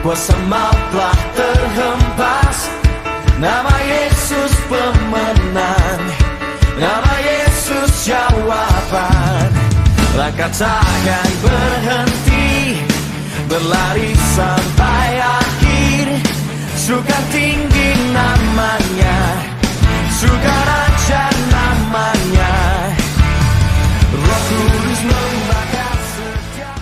Kuasa maut telah terhempas, nama Yesus pemenang, nama Yesus jawaban. Langkah takkan berhenti, berlari sampai akhir. Surga tinggi namanya, surga raja namanya. Roh Kudus membakar setiap.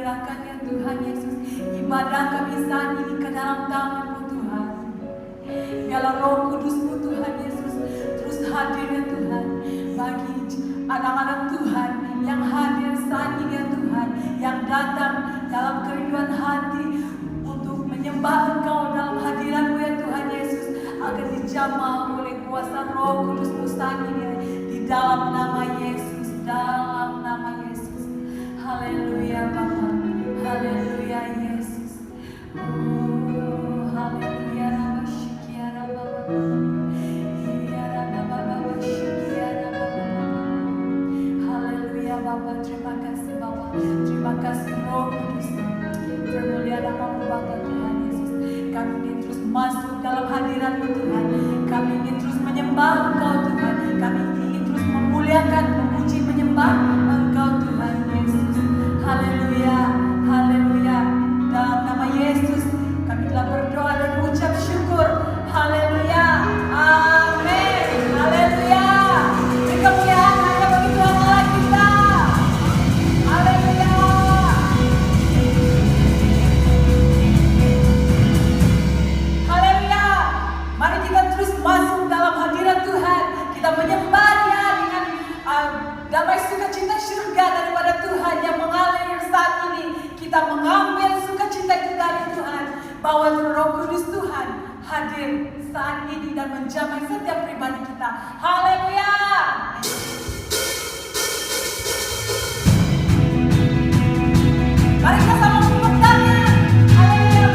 menyerahkan ya Tuhan Yesus ibadah kami saat ini ke dalam tangan-Mu Tuhan. Biarlah Roh Kudus-Mu Tuhan Yesus terus hadir ya Tuhan bagi anak-anak Tuhan yang hadir saat ini ya Tuhan, yang datang dalam kerinduan hati untuk menyembah Engkau dalam hadirat-Mu ya Tuhan Yesus, agar dijamah oleh kuasa Roh Kudus-Mu saat ini di dalam nama Yesus, dalam nama Yesus. Haleluya Bapa, haleluya Yesus. Oh, haleluya Rabba Shikia Rabba Baba. Iya Rabba Baba Shikia Rabba Baba. Haleluya Bapa, terima kasih Bapa. Terima kasih Roh Kudus. Termulia nama-Mu Bapa Tuhan Yesus. Kami ingin terus masuk dalam hadirat-Mu Tuhan. Kami ingin terus menyembah Engkau Tuhan. Kami ingin terus memuliakan, memuji, menyembah Engkau Tuhan Yesus. Haleluya, haleluya. Dalam nama Yesus kami telah berdoa dan ucap syukur. Haleluya, amin. Haleluya. Beri kemuliaan hanya bagi Tuhan Allah kita. Haleluya. Haleluya. Mari kita terus masuk dalam hadirat Tuhan. Kita menyembah Dia dengan damai sukacita surga daripada Tuhan yang mengalir saat ini. Kita mengambil sukacita itu dari Tuhan, bahwa Roh Kudus Tuhan hadir saat ini dan menjamai setiap pribadi kita. Haleluya. Mari kita sama tepuk tangan. Haleluya.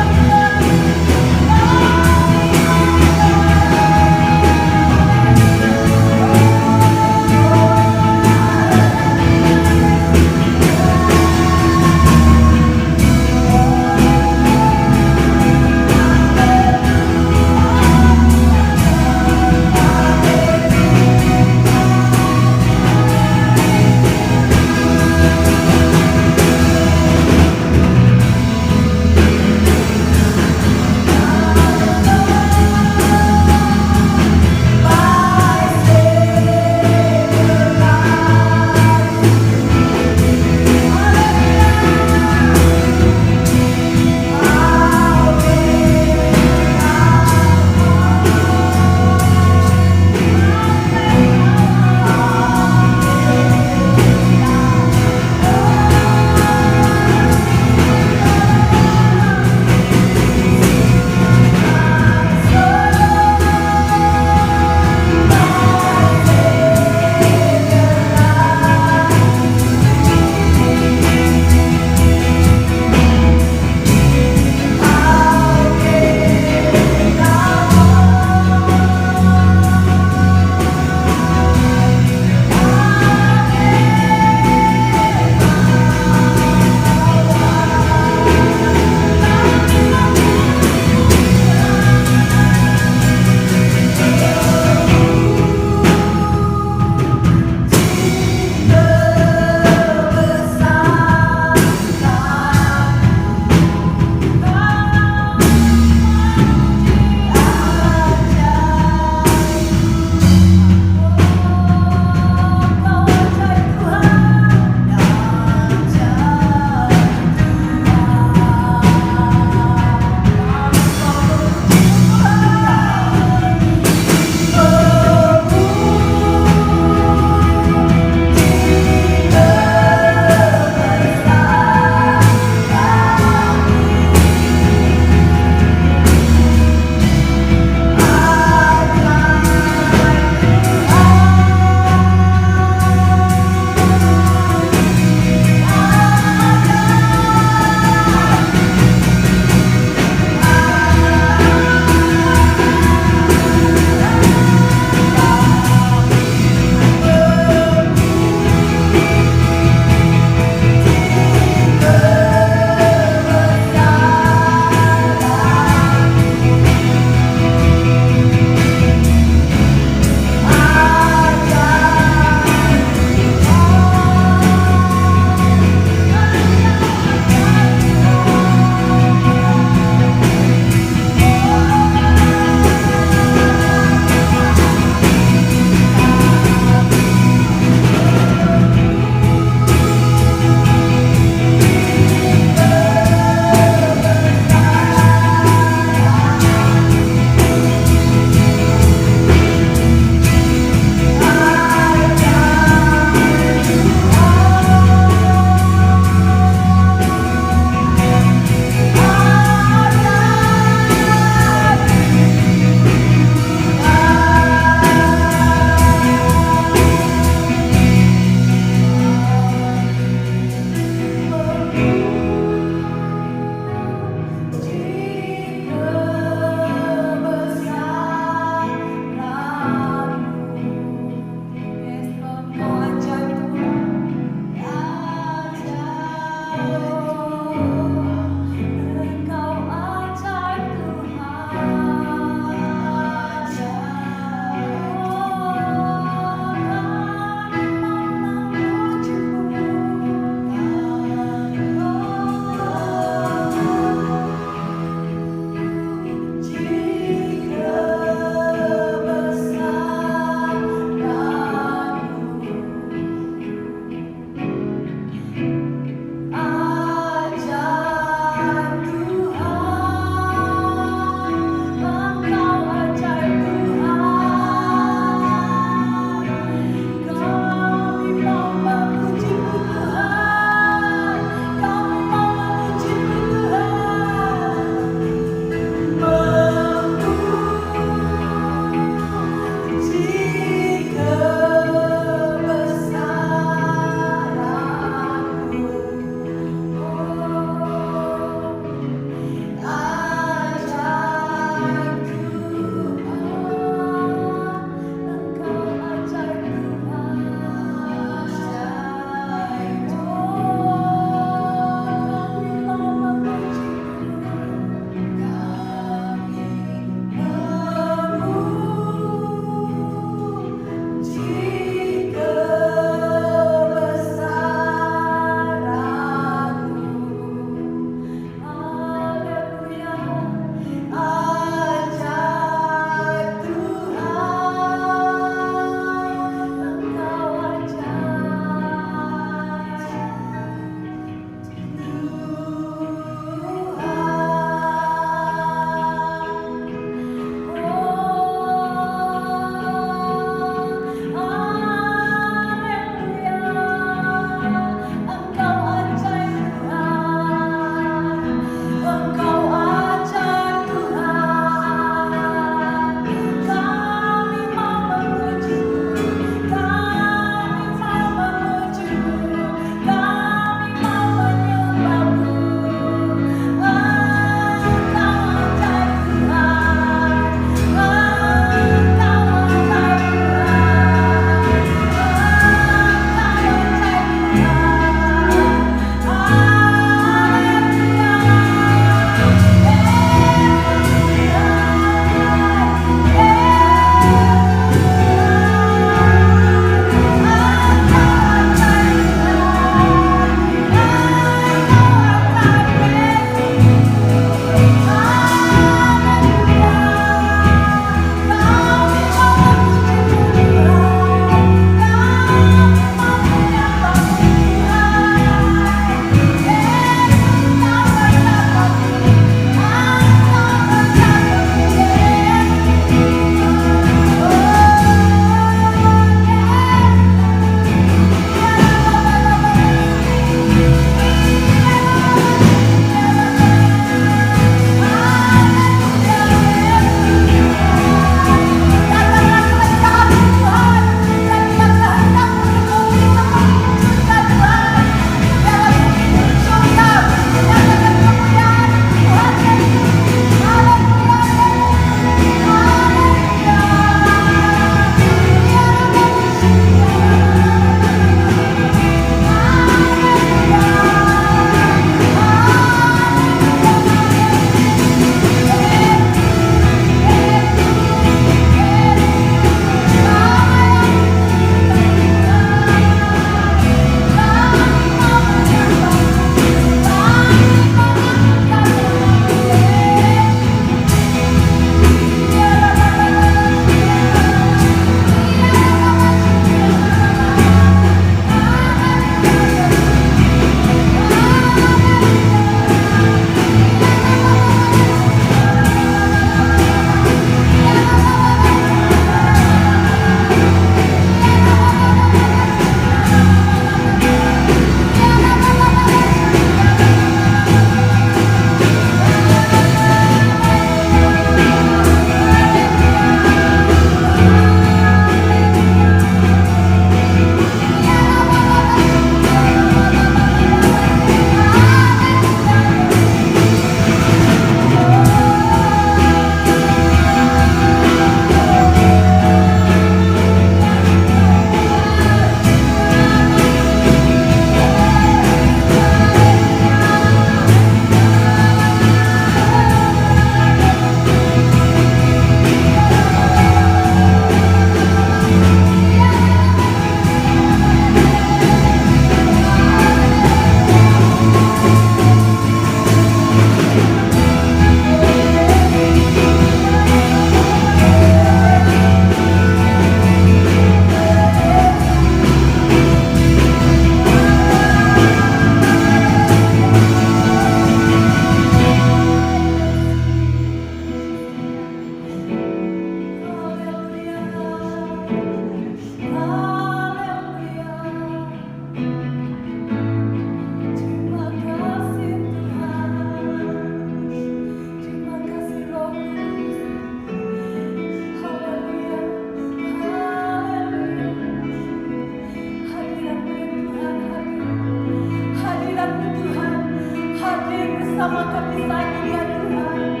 sama-sama kami sanyi ya Tuhan.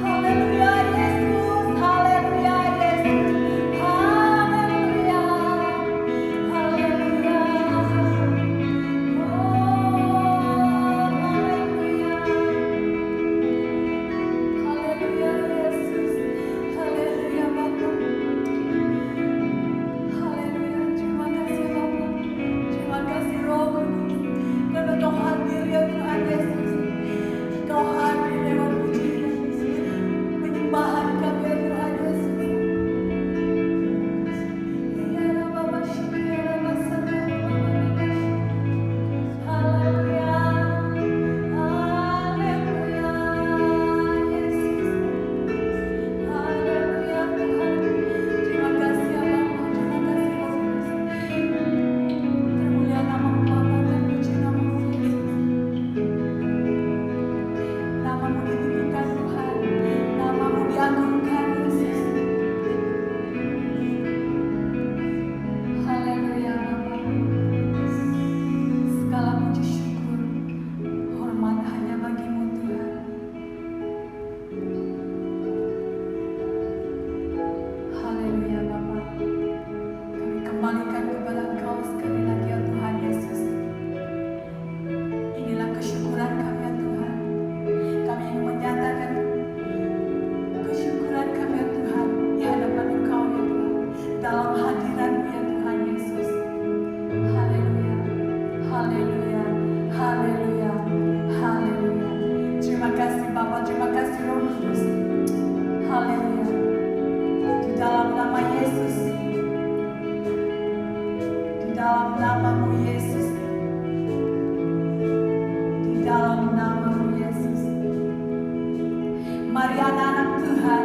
Haleluya Yesus, haleluya Yesus, haleluya, haleluya, haleluya Yesus, haleluya Bapa, haleluya. Terima kasih Bapa, terima kasih Roh Kudus, karena Kau hadir ya Tuhan Yesus. Kau hadir lewat pujian, penyembahan kami ya Tuhan Yesus. Ya Bapa, syukur ya Bapa, haleluya, haleluya Yesus, haleluya Tuhan. Terima kasih ya Bapa, terima kasih Yesus. Termulia nama-Mu Bapa dan puji nama-Mu Yesus. Nama-Mu ditinggikan Tuhan, nama-Mu diagungkan Yesus. Haleluya Bapa. Segala puji syukur, hormat hanya bagi-Mu Tuhan. Haleluya Bapa. Kami kembalikan kepada Engkau sekali lagi ya Tuhan Yesus. Inilah kesyukuran kami ya Tuhan. Kami ingin menyatakan kesyukuran kami ya Tuhan di hadapan Engkau ya Tuhan, dalam hadirat-Mu ya Tuhan Yesus. Haleluya, haleluya, haleluya, haleluya. Terima kasih Bapa, terima kasih Roh Kudus. Haleluya. Di dalam nama Yesus, di dalam nama-Mu Yesus, di dalam nama-Mu Yesus. Mari anak-anak Tuhan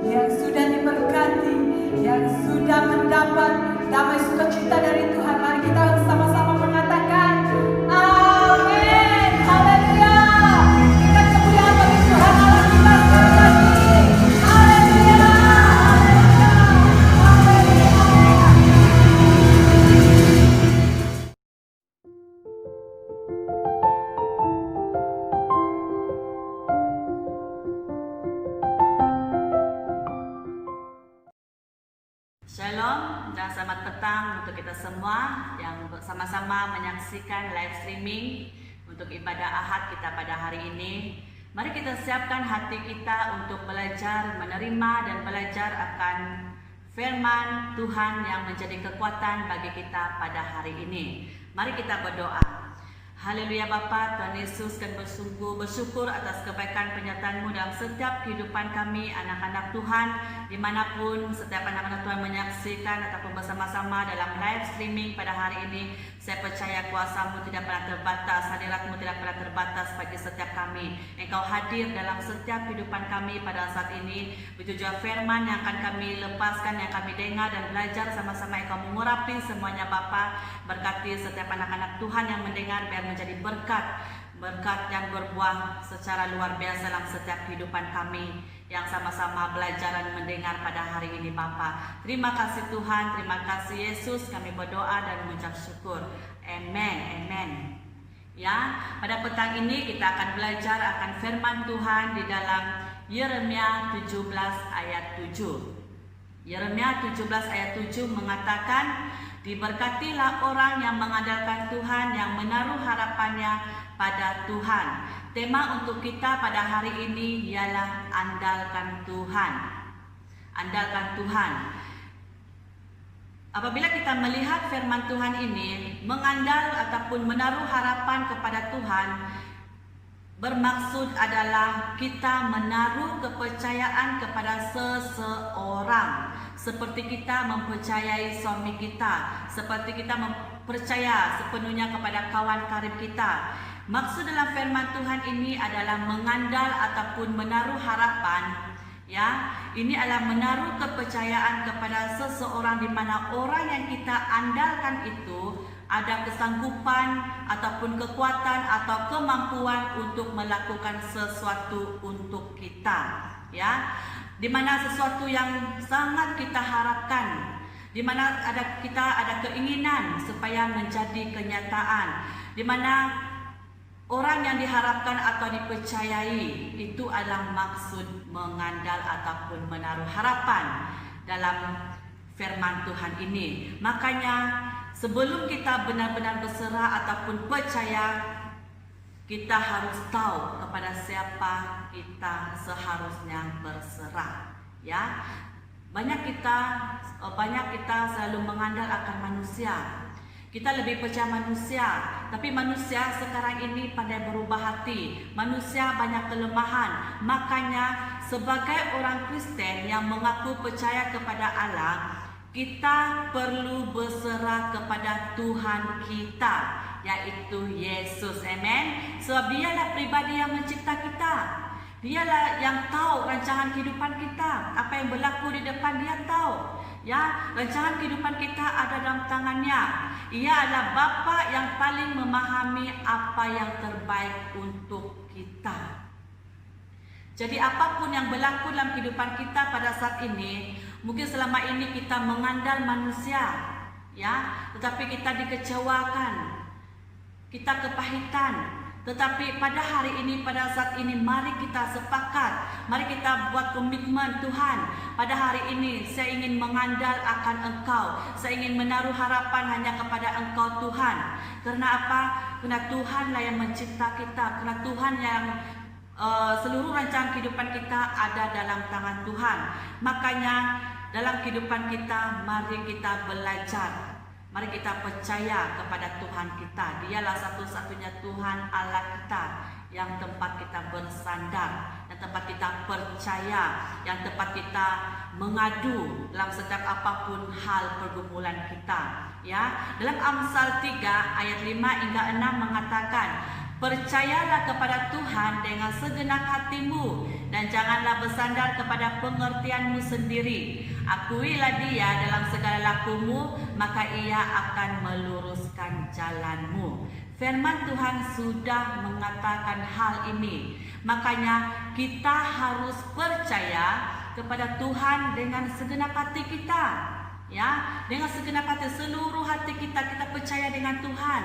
yang sudah diberkati, yang sudah mendapat damai sukacita dari Tuhan, mari kita sama-sama mengatakan amin. Haleluya. Kita kemuliaan bagi Tuhan Allah kita sekali lagi. Haleluya. Haleluya. Shalom dan selamat petang untuk kita semua yang bersama-sama menyaksikan live streaming untuk ibadah Ahad kita pada hari ini. Mari kita siapkan hati kita untuk belajar, menerima dan belajar akan firman Tuhan yang menjadi kekuatan bagi kita pada hari ini. Mari kita berdoa. Haleluya Bapa, Tuhan Yesus, kami bersungguh bersyukur atas kebaikan penyertaan-Mu dalam setiap kehidupan kami, anak-anak Tuhan, dimanapun setiap anak-anak Tuhan menyaksikan ataupun bersama-sama dalam live streaming pada hari ini. Saya percaya kuasa-Mu tidak pernah terbatas, hadirat-Mu tidak pernah terbatas bagi setiap kami. Engkau hadir dalam setiap kehidupan kami pada saat ini. Begitu juga firman yang akan kami lepaskan, yang kami dengar dan belajar sama-sama, Engkau mengurapi semuanya Bapa. Berkati setiap anak-anak Tuhan yang mendengar, biar menjadi berkat yang berbuah secara luar biasa dalam setiap kehidupan kami yang sama-sama belajar dan mendengar pada hari ini Bapa. Terima kasih Tuhan, terima kasih Yesus, kami berdoa dan mengucap syukur. Amen, amen. Ya, pada petang ini kita akan belajar akan firman Tuhan di dalam Yeremia 17 ayat 7. Yeremia 17 ayat 7 mengatakan, diberkatilah orang yang mengandalkan Tuhan, yang menaruh harapannya pada Tuhan. Tema untuk kita pada hari ini ialah andalkan Tuhan. Andalkan Tuhan. Apabila kita melihat firman Tuhan ini, mengandal ataupun menaruh harapan kepada Tuhan, bermaksud adalah kita menaruh kepercayaan kepada seseorang. Seperti kita mempercayai suami kita, seperti kita percaya sepenuhnya kepada kawan karib kita. Maksud dalam firman Tuhan ini adalah mengandal ataupun menaruh harapan. Ya, ini adalah menaruh kepercayaan kepada seseorang, di mana orang yang kita andalkan itu ada kesanggupan ataupun kekuatan atau kemampuan untuk melakukan sesuatu untuk kita. Ya, di mana sesuatu yang sangat kita harapkan, di mana kita ada keinginan supaya menjadi kenyataan, di mana Orang yang diharapkan atau dipercayai itu adalah maksud mengandal ataupun menaruh harapan dalam firman Tuhan ini. Makanya sebelum kita benar-benar berserah ataupun percaya, kita harus tahu kepada siapa kita seharusnya berserah. Ya, banyak kita selalu mengandal akan manusia. Kita lebih percaya manusia, tapi manusia sekarang ini pandai berubah hati. Manusia banyak kelemahan. Makanya sebagai orang Kristen yang mengaku percaya kepada Allah, kita perlu berserah kepada Tuhan kita, yaitu Yesus. Amen. Sebab dialah pribadi yang mencipta kita. Dialah yang tahu rancangan kehidupan kita. Apa yang berlaku di depan dia tahu. Ya, rancangan kehidupan kita ada dalam tangannya. Ia adalah Bapa yang paling memahami apa yang terbaik untuk kita. Jadi apapun yang berlaku dalam kehidupan kita pada saat ini, mungkin selama ini kita mengandal manusia, ya, tetapi kita dikecewakan, kita kepahitan. Tetapi pada hari ini, pada saat ini, mari kita sepakat, mari kita buat komitmen. Tuhan, pada hari ini saya ingin mengandal akan Engkau. Saya ingin menaruh harapan hanya kepada Engkau Tuhan. Karena apa? Karena Tuhanlah yang mencipta kita. Karena Tuhan yang seluruh rancangan kehidupan kita ada dalam tangan Tuhan. Makanya dalam kehidupan kita, mari kita belajar. Mari kita percaya kepada Tuhan kita. Dialah satu-satunya Tuhan Allah kita, yang tempat kita bersandar, yang tempat kita percaya, yang tempat kita mengadu dalam setiap apapun hal pergumulan kita. Ya, dalam Amsal 3 ayat 5 hingga 6 mengatakan, percayalah kepada Tuhan dengan segenap hatimu dan janganlah bersandar kepada pengertianmu sendiri. Akuilah Dia dalam segala lakumu, maka Ia akan meluruskan jalanmu. Firman Tuhan sudah mengatakan hal ini. Makanya kita harus percaya kepada Tuhan dengan segenap hati kita. Ya, dengan segenap hati, seluruh hati kita percaya dengan Tuhan.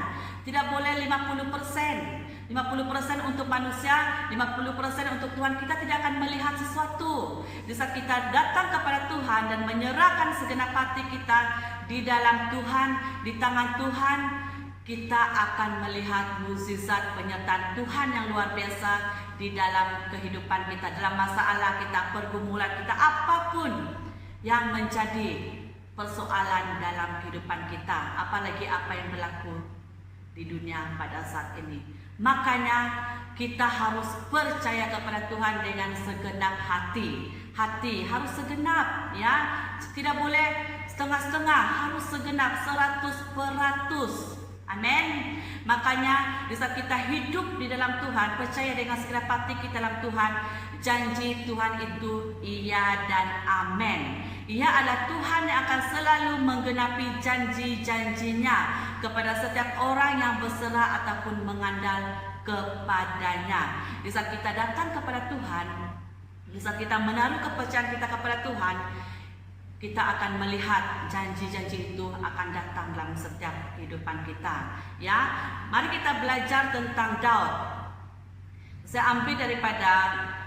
Tidak boleh 50%. 50% untuk manusia, 50% untuk Tuhan. Kita tidak akan melihat sesuatu. Di saat kita datang kepada Tuhan dan menyerahkan segenap hati kita di dalam Tuhan, di tangan Tuhan, kita akan melihat mukjizat penyertaan Tuhan yang luar biasa di dalam kehidupan kita, dalam masalah kita, pergumulan kita, apapun yang menjadi persoalan dalam kehidupan kita, apalagi apa yang berlaku di dunia pada saat ini. Makanya kita harus percaya kepada Tuhan dengan segenap hati. Hati harus segenap, ya. Tidak boleh setengah-setengah, harus segenap 100%. Amin. Makanya di saat kita hidup di dalam Tuhan, percaya dengan segenap hati kita dalam Tuhan, janji Tuhan itu iya dan amin. Ia adalah Tuhan yang akan selalu menggenapi janji-janjinya kepada setiap orang yang berserah ataupun mengandal kepadanya. Di saat kita datang kepada Tuhan, di saat kita menaruh kepercayaan kita kepada Tuhan, kita akan melihat janji-janji itu akan datang dalam setiap kehidupan kita. Ya, mari kita belajar tentang Daud. Saya ambil daripada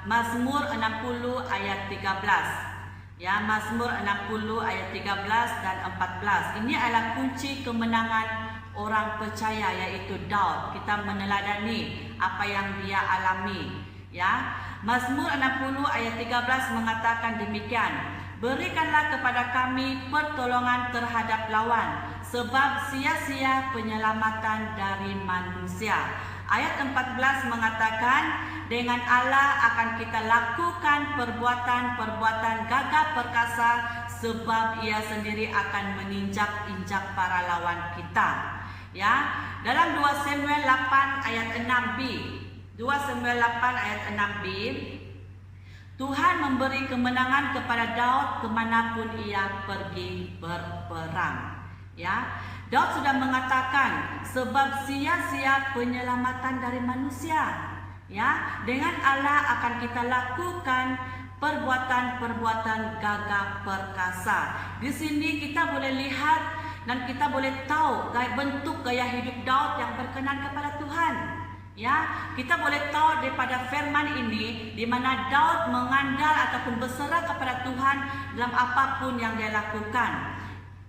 Mazmur 60 ayat 13. Ya, Mazmur 60 ayat 13 dan 14. Ini adalah kunci kemenangan orang percaya, yaitu Daud. Kita meneladani apa yang dia alami. Ya, Mazmur 60 ayat 13 mengatakan demikian. Berikanlah kepada kami pertolongan terhadap lawan, sebab sia-sia penyelamatan dari manusia. Ayat 14 mengatakan, dengan Allah akan kita lakukan perbuatan-perbuatan gagah perkasa, sebab Ia sendiri akan meninjak-injak para lawan kita. Ya, dalam 2 Samuel 8 ayat 6b, 2 Samuel 8 ayat 6b, Tuhan memberi kemenangan kepada Daud kemanapun ia pergi berperang. Ya, Daud sudah mengatakan, sebab sia-sia penyelamatan dari manusia. Ya, dengan Allah akan kita lakukan perbuatan-perbuatan gagah perkasa. Di sini kita boleh lihat dan kita boleh tahu bentuk gaya hidup Daud yang berkenan kepada Tuhan. Ya, kita boleh tahu daripada firman ini di mana Daud mengandal ataupun berserah kepada Tuhan dalam apapun yang dia lakukan.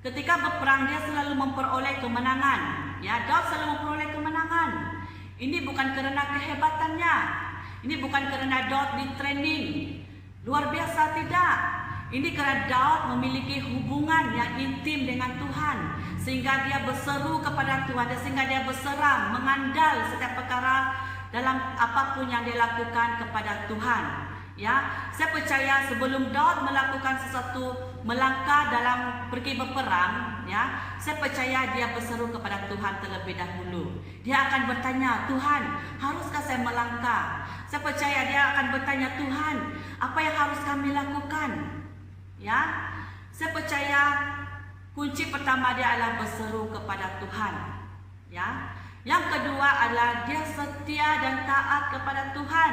Ketika berperang dia selalu memperoleh kemenangan. Ya, Daud selalu memperoleh kemenangan. Ini bukan kerana kehebatannya. Ini bukan kerana Daud di training luar biasa, tidak. Ini kerana Daud memiliki hubungan yang intim dengan Tuhan, sehingga dia berseru kepada Tuhan, sehingga dia berserah, mengandal setiap perkara dalam apapun yang dia lakukan kepada Tuhan. Ya, saya percaya sebelum Daud melakukan sesuatu, melangkah dalam pergi berperang, ya, saya percaya dia berseru kepada Tuhan terlebih dahulu. Dia akan bertanya, Tuhan, haruskah saya melangkah? Saya percaya dia akan bertanya, Tuhan, apa yang harus kami lakukan? Ya, saya percaya kunci pertama dia adalah berseru kepada Tuhan. Ya, yang kedua adalah dia setia dan taat kepada Tuhan.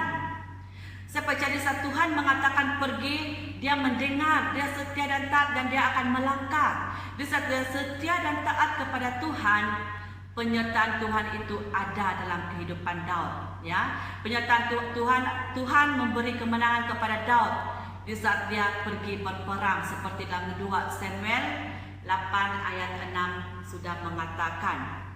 Saya percaya saat Tuhan mengatakan pergi, dia mendengar, dia setia dan taat, dan dia akan melangkah. Di saat dia setia dan taat kepada Tuhan, penyertaan Tuhan itu ada dalam kehidupan Daud. Ya, penyertaan Tuhan memberi kemenangan kepada Daud di saat dia pergi berperang, seperti dalam 2 Samuel 8 ayat 6 sudah mengatakan.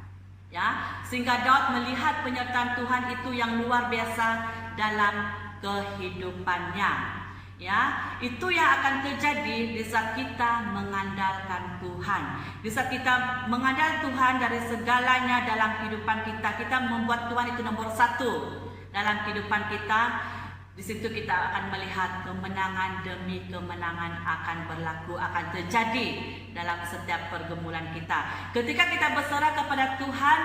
Ya, sehingga Daud melihat penyertaan Tuhan itu yang luar biasa dalam kehidupannya. Ya, itu yang akan terjadi di saat kita mengandalkan Tuhan. Di saat kita mengandalkan Tuhan dari segalanya dalam kehidupan kita, kita membuat Tuhan itu nomor 1 dalam kehidupan kita. Di situ kita akan melihat kemenangan demi kemenangan akan berlaku, akan terjadi dalam setiap pergumulan kita. Ketika kita berserah kepada Tuhan,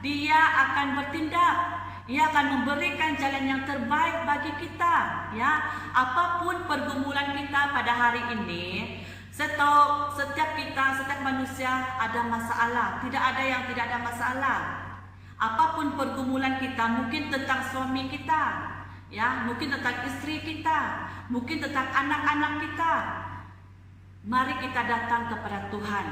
Dia akan bertindak. Ia akan memberikan jalan yang terbaik bagi kita. Ya, apapun pergumulan kita pada hari ini, saya tahu setiap manusia ada masalah. Tidak ada yang tidak ada masalah. Apapun pergumulan kita, mungkin tentang suami kita, ya, mungkin tentang istri kita, mungkin tentang anak-anak kita. Mari kita datang kepada Tuhan.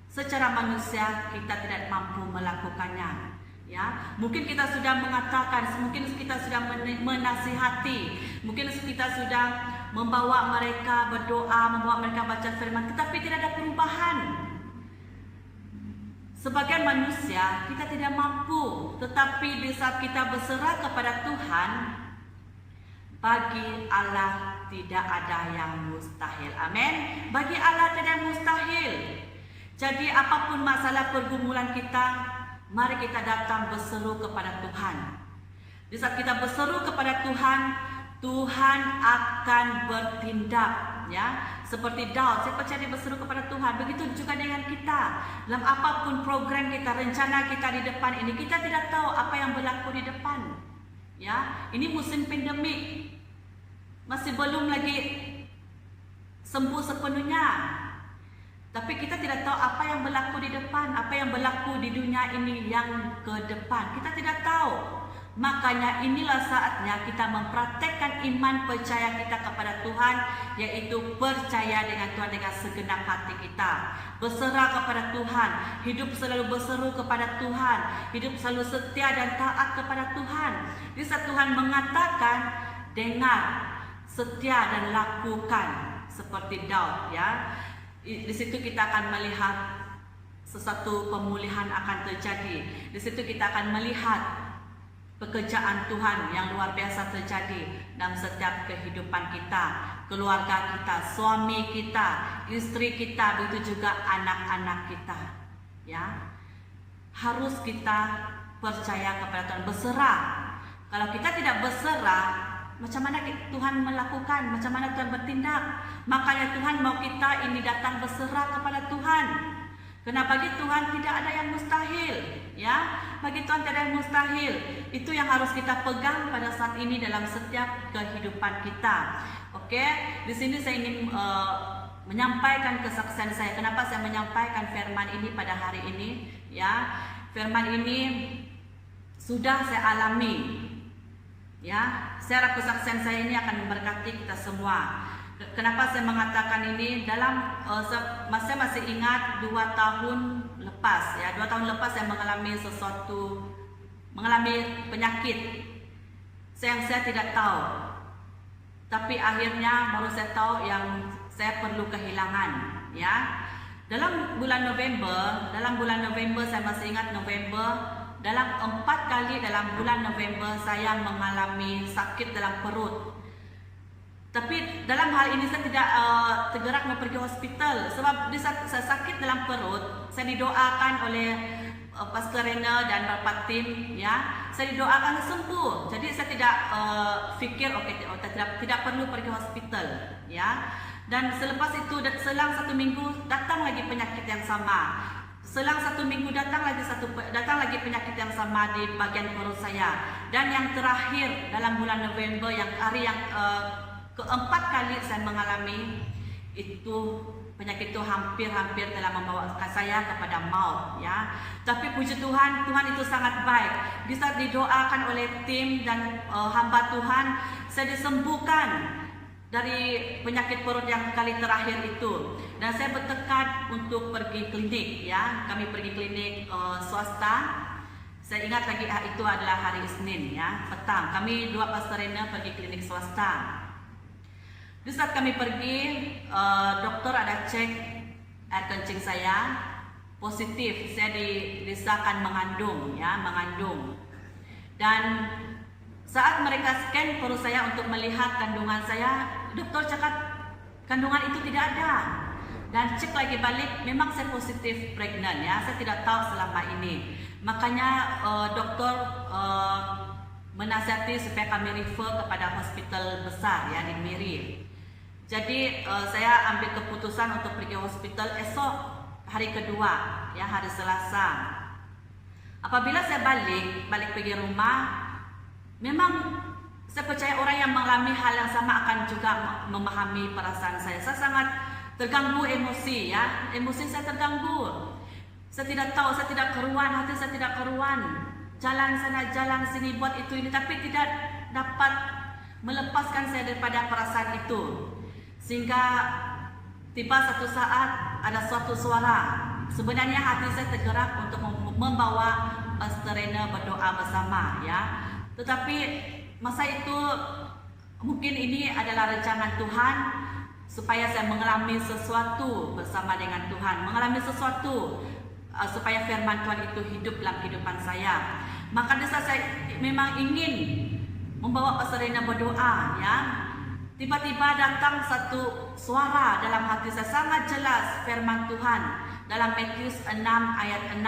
Secara manusia kita tidak mampu melakukannya. Ya, mungkin kita sudah mengatakan, mungkin kita sudah menasihati, mungkin kita sudah membawa mereka berdoa, membawa mereka baca firman, tetapi tidak ada perubahan. Sebagai manusia kita tidak mampu, tetapi di saat kita berserah kepada Tuhan, bagi Allah tidak ada yang mustahil. Amin. Bagi Allah tidak ada yang mustahil. Jadi apapun masalah pergumulan kita, mari kita datang berseru kepada Tuhan. Di saat kita berseru kepada Tuhan, Tuhan akan bertindak. Ya, seperti Daud, saya percaya dia berseru kepada Tuhan. Begitu juga dengan kita. Dalam apapun program kita, rencana kita di depan ini, kita tidak tahu apa yang berlaku di depan. Ya, ini musim pandemik, masih belum lagi sembuh sepenuhnya. Tapi kita tidak tahu apa yang berlaku di depan, apa yang berlaku di dunia ini yang ke depan. Kita tidak tahu. Makanya inilah saatnya kita mempraktekkan iman percaya kita kepada Tuhan, yaitu percaya dengan Tuhan dengan segenap hati kita. Berserah kepada Tuhan, hidup selalu berseru kepada Tuhan, hidup selalu setia dan taat kepada Tuhan. Di saat Tuhan mengatakan, dengar, setia dan lakukan seperti Daud, ya. Di situ kita akan melihat sesuatu pemulihan akan terjadi. Di situ kita akan melihat pekerjaan Tuhan yang luar biasa terjadi dalam setiap kehidupan kita, keluarga kita, suami kita, istri kita, begitu juga anak-anak kita. Ya, harus kita percaya kepada Tuhan, berserah. Kalau kita tidak berserah, macam mana Tuhan melakukan, macam mana Tuhan bertindak? Makanya Tuhan mau kita ini datang berserah kepada Tuhan. Karena bagi Tuhan tidak ada yang mustahil, ya. Bagi Tuhan tidak ada yang mustahil. Itu yang harus kita pegang pada saat ini dalam setiap kehidupan kita. Oke, di sini saya ingin menyampaikan kesaksian saya. Kenapa saya menyampaikan firman ini pada hari ini? Ya, firman ini sudah saya alami. Ya, secara kesaksian saya ini akan memberkati kita semua. Kenapa saya mengatakan ini? Dalam saya masih ingat 2 tahun lepas, ya, 2 tahun lepas saya mengalami sesuatu mengalami penyakit yang saya tidak tahu. Tapi akhirnya baru saya tahu yang saya perlu kehilangan, ya. Dalam bulan November saya masih ingat November, dalam 4 kali dalam bulan November saya mengalami sakit dalam perut. Tapi dalam hal ini saya tidak tergerak mau pergi hospital sebab di saat saya sakit dalam perut, saya didoakan oleh Pastor Rena dan Bapak tim, ya, saya didoakan sembuh. Jadi saya tidak fikir tidak perlu pergi hospital, ya. Dan selepas itu selang 1 minggu datang lagi penyakit yang sama. Selang 1 minggu datang lagi penyakit yang sama di bagian perut saya. Dan yang terakhir dalam bulan November yang hari yang keempat kali saya mengalami itu, penyakit itu hampir telah membawa saya kepada maut, ya. Tapi puji Tuhan, Tuhan itu sangat baik. Di saat didoakan oleh tim dan hamba Tuhan, saya disembuhkan dari penyakit perut yang kali terakhir itu. Dan saya bertekad untuk pergi klinik, ya. Kami pergi klinik swasta. Saya ingat lagi itu adalah hari Isnin, ya, petang. Kami 2 Pastor Rena pergi klinik swasta. Di saat kami pergi, dokter ada cek air kencing saya positif. Saya disahkan mengandung, ya, mengandung. Dan saat mereka scan perut saya untuk melihat kandungan saya, dokter cakap kandungan itu tidak ada. Dan cek lagi balik, memang saya positif pregnant, ya. Saya tidak tahu selama ini. Makanya dokter menasihati supaya kami refer kepada hospital besar, ya, di Miri. Jadi saya ambil keputusan untuk pergi hospital esok hari kedua, ya, hari Selasa. Apabila saya balik pergi rumah, memang saya percaya orang yang mengalami hal yang sama akan juga memahami perasaan saya. Saya sangat terganggu emosi, ya, emosi saya terganggu. Saya tidak tahu, saya tidak keruan, hati saya tidak keruan. Jalan sana, jalan sini, buat itu ini, tapi tidak dapat melepaskan saya daripada perasaan itu. Sehingga tiba satu saat ada suatu suara. Sebenarnya hati saya tergerak untuk membawa Pastor Rena berdoa bersama, ya. Tetapi masa itu mungkin ini adalah rencana Tuhan supaya saya mengalami sesuatu bersama dengan Tuhan, mengalami sesuatu supaya firman Tuhan itu hidup dalam kehidupan saya. Maka di saat saya memang ingin membawa Pastor Rena berdoa, ya, tiba-tiba datang satu suara dalam hati saya, sangat jelas firman Tuhan dalam Matius 6 ayat 6.